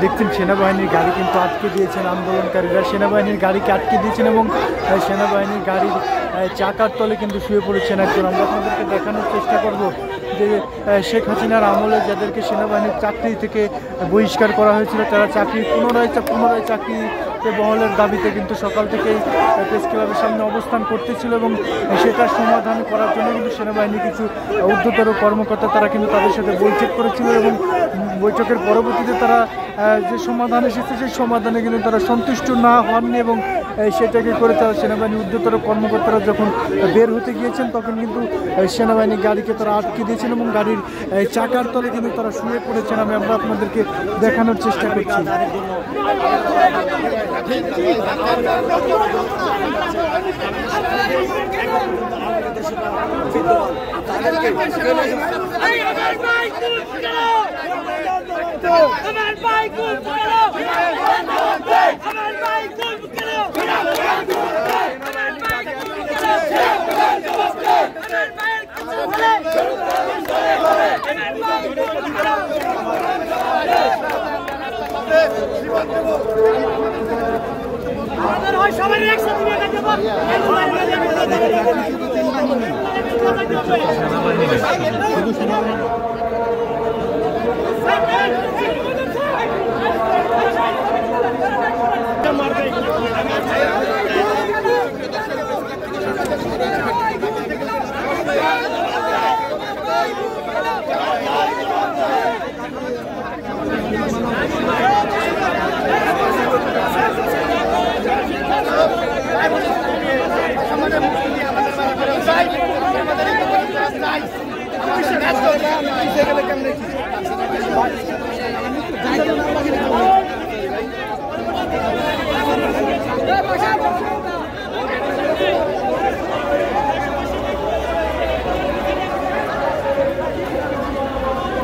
দেখছেন সেনাবাহিনীর গাড়ি কিন্তু আটকে দিয়েছেন আন্দোলনকারীরা, সেনাবাহিনীর গাড়িকে আটকে দিয়েছেন এবং সেনাবাহিনীর গাড়ির চাকার তলে কিন্তু শুয়ে পড়েছেন একজন। আমরা আপনাদেরকে দেখানোর চেষ্টা করব যে শেখ হাসিনার আমলে যাদেরকে সেনাবাহিনীর চাকরি থেকে বহিষ্কার করা হয়েছিল তারা পুনরায় চাকরিতে বহালের দাবিতে কিন্তু সকাল থেকেই প্রেস ক্লাবের সামনে অবস্থান করতেছিল এবং সেটার সমাধান করার জন্য কিন্তু সেনাবাহিনীর কিছু ঊর্ধ্বতর কর্মকর্তা তারা কিন্তু তাদের সাথে বৈঠক করেছিল এবং বৈঠকের পরবর্তীতে তারা যে সমাধান এসেছে সেই সমাধানে কিন্তু তারা সন্তুষ্ট না হননি এবং সেটাকে করে তারা সেনাবাহিনীর ঊর্ধ্বতর কর্মকর্তারা যখন বের হতে গিয়েছেন তখন কিন্তু সেনাবাহিনীর গাড়িকে তারা আটকে দিয়েছেন এবং গাড়ির চাকার তলে কিন্তু তারা শুয়ে পড়েছেন। আমরা আপনাদেরকে দেখানোর চেষ্টা করছি।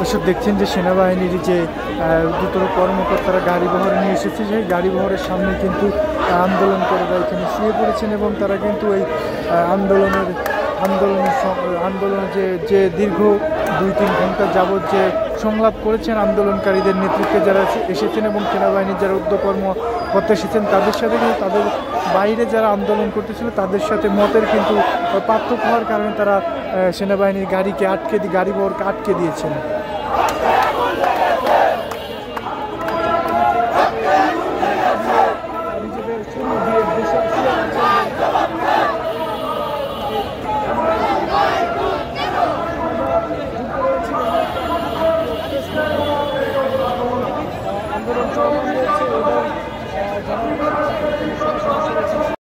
দর্শক দেখছেন যে সেনাবাহিনীর যে ঊর্ধ্বতর কর্মকর্তারা গাড়ি বহর নিয়ে এসেছে সেই গাড়ি বহরের সামনে কিন্তু আন্দোলনকারীরা এখানে শুয়ে পড়েছেন এবং তারা কিন্তু এই আন্দোলনের যে দীর্ঘ 2-3 ঘন্টা যাবৎ যে সংলাপ করেছেন আন্দোলনকারীদের নেতৃত্বে যারা এসেছেন এবং সেনাবাহিনীর যারা কর্মকর্তা এসেছেন তাদের সাথে কিন্তু তাদের বাইরে যারা আন্দোলন করতেছিল তাদের সাথে মতের কিন্তু পার্থক্য হওয়ার কারণে তারা সেনাবাহিনীর গাড়ি বহরকে আটকে দিয়েছেন। আন্দোলন